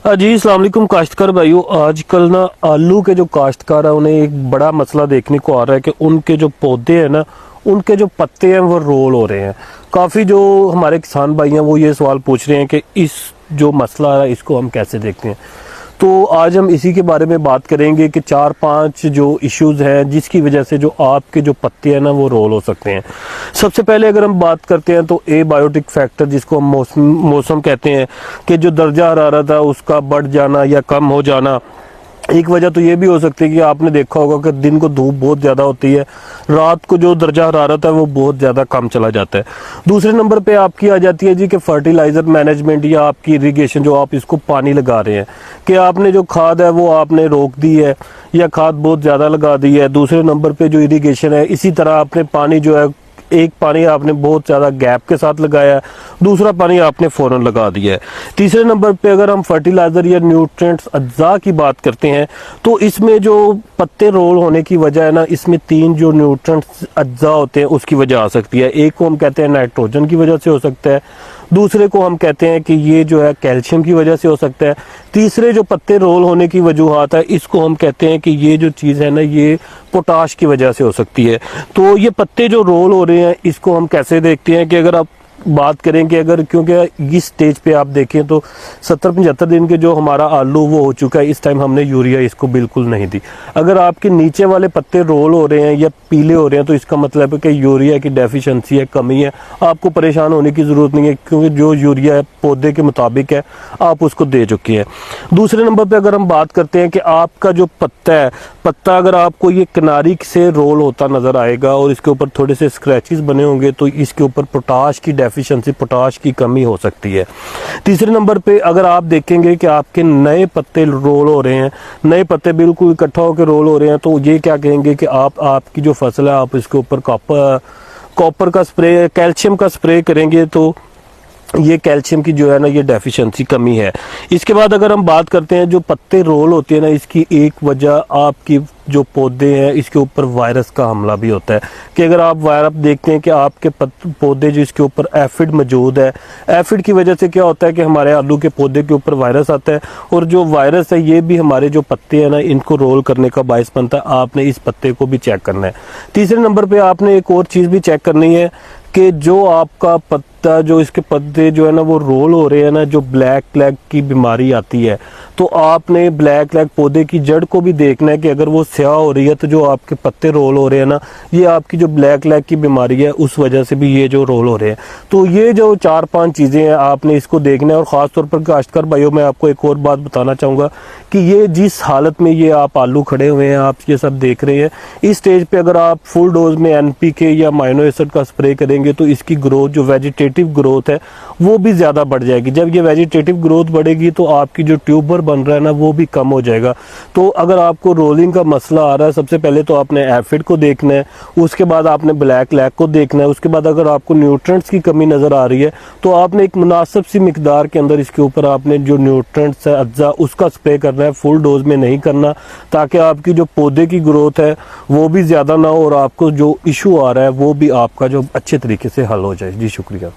जी अस्सलाम वालेकुम काश्तकार भाइयों। आजकल ना आलू के जो काश्तकार है उन्हें एक बड़ा मसला देखने को आ रहा है कि उनके जो पौधे हैं ना, उनके जो पत्ते हैं वो रोल हो रहे हैं। काफ़ी जो हमारे किसान भाई हैं वो ये सवाल पूछ रहे हैं कि इस जो मसला है इसको हम कैसे देखते हैं। तो आज हम इसी के बारे में बात करेंगे कि 4-5 जो इश्यूज हैं जिसकी वजह से जो आपके जो पत्ते हैं ना वो रोल हो सकते हैं। सबसे पहले अगर हम बात करते हैं तो एबायोटिक फैक्टर, जिसको हम मौसम कहते हैं, कि जो दर्जा हरारत है उसका बढ़ जाना या कम हो जाना। एक वजह तो ये भी हो सकती है कि आपने देखा होगा कि दिन को धूप बहुत ज़्यादा होती है, रात को जो दर्जा हरारत है वो बहुत ज़्यादा कम चला जाता है। दूसरे नंबर पे आपकी आ जाती है जी कि फर्टिलाइज़र मैनेजमेंट या आपकी इरिगेशन, जो आप इसको पानी लगा रहे हैं, कि आपने जो खाद है वो आपने रोक दी है या खाद बहुत ज़्यादा लगा दी है। दूसरे नंबर पे जो इरिगेशन है, इसी तरह आपने पानी जो है, एक पानी आपने बहुत ज़्यादा गैप के साथ लगाया है, दूसरा पानी आपने फ़ौरन लगा दिया है। तीसरे नंबर पे अगर हम फर्टिलाइज़र या न्यूट्रिएंट्स अज्जा की बात करते हैं तो इसमें जो पत्ते रोल होने की वजह है ना, इसमें 3 जो न्यूट्रिएंट्स अज्जा होते हैं उसकी वजह आ सकती है। एक को हम कहते हैं नाइट्रोजन की वजह से हो सकता है, दूसरे को हम कहते हैं कि ये जो है कैल्शियम की वजह से हो सकता है, तीसरे जो पत्ते रोल होने की वजूहात है इसको हम कहते हैं कि ये जो चीज़ है ना ये पोटाश की वजह से हो सकती है। तो ये पत्ते जो रोल हो रहे हैं इसको हम कैसे देखते हैं कि अगर आप बात करें कि अगर, क्योंकि इस स्टेज पे आप देखें तो 70-75 दिन के जो हमारा आलू वो हो चुका है, इस टाइम हमने यूरिया इसको बिल्कुल नहीं दी। अगर आपके नीचे वाले पत्ते रोल हो रहे हैं या पीले हो रहे हैं तो इसका मतलब है कि यूरिया की डेफिशिएंसी है, कमी है। आपको परेशान होने की ज़रूरत नहीं है क्योंकि जो यूरिया है पौधे के मुताबिक है, आप उसको दे चुके हैं। दूसरे नंबर पर अगर हम बात करते हैं कि आपका जो पत्ता है, पत्ता अगर आपको ये किनारी से रोल होता नज़र आएगा और इसके ऊपर थोड़े से स्क्रैचेस बने होंगे तो इसके ऊपर पोटाश की डेफिशिएंसी, पोटाश की कमी हो सकती है। तीसरे नंबर पे अगर आप देखेंगे कि आपके नए पत्ते रोल हो रहे हैं, नए पत्ते बिल्कुल इकट्ठा होकर रोल हो रहे हैं, तो ये क्या कहेंगे कि आपकी जो फसल है आप इसके ऊपर कॉपर का स्प्रे, कैल्शियम का स्प्रे करेंगे तो ये कैल्शियम की जो है ना ये डेफिशिएंसी कमी है। इसके बाद अगर हम बात करते हैं जो पत्ते रोल होते हैं ना, इसकी एक वजह आपकी जो पौधे हैं इसके ऊपर वायरस का हमला भी होता है। कि अगर आप वायरस देखते हैं कि आपके पौधे जो इसके ऊपर एफिड मौजूद है, एफिड की वजह से क्या होता है कि हमारे आलू के पौधे के ऊपर वायरस आता है और जो वायरस है ये भी हमारे जो पत्ते हैं ना इनको रोल करने का बायस बनता है। आपने इस पत्ते को भी चेक करना है। तीसरे नंबर पे आपने एक और चीज़ भी चेक करनी है कि जो आपका पत्ता, जो इसके पत्ते जो है ना वो रोल हो रहे हैं ना, जो ब्लैक लेग की बीमारी आती है तो आपने ब्लैक लेग पौधे की जड़ को भी देखना है कि अगर वो स्याह हो रही है तो जो आपके पत्ते रोल हो रहे हैं ना, ये आपकी जो ब्लैक लेग की बीमारी है उस वजह से भी ये जो रोल हो रहे हैं। तो ये जो 4-5 चीज़ें हैं आपने इसको देखना है। और ख़ासतौर पर काश्तकार भाइयों मैं आपको एक और बात बताना चाहूँगा कि ये जिस हालत में ये आप आलू खड़े हुए हैं, आप ये सब देख रहे हैं, इस स्टेज पे अगर आप फुल डोज में NPK या माइनो एसिड का स्प्रे करेंगे तो इसकी ग्रोथ, जो वेजिटेटिव ग्रोथ है वो भी ज़्यादा बढ़ जाएगी। जब ये वेजिटेटिव ग्रोथ बढ़ेगी तो आपकी जो ट्यूबर बन रहा है ना वो भी कम हो जाएगा। तो अगर आपको रोलिंग का मसला आ रहा है, सबसे पहले तो आपने एफिड को देखना है, उसके बाद आपने ब्लैक लैग को देखना है, उसके बाद अगर आपको न्यूट्रिएंट्स की कमी नज़र आ रही है तो आपने एक मुनासिब सी मिकदार के अंदर इसके ऊपर आपने जो न्यूट्रिएंट्स है अज्जा उसका स्प्रे करना है, फुल डोज में नहीं करना, ताकि आपकी जो पौधे की ग्रोथ है वो भी ज़्यादा ना हो और आपको जो इशू आ रहा है वो भी आपका जो अच्छे तरीके से हल हो जाए। जी शुक्रिया।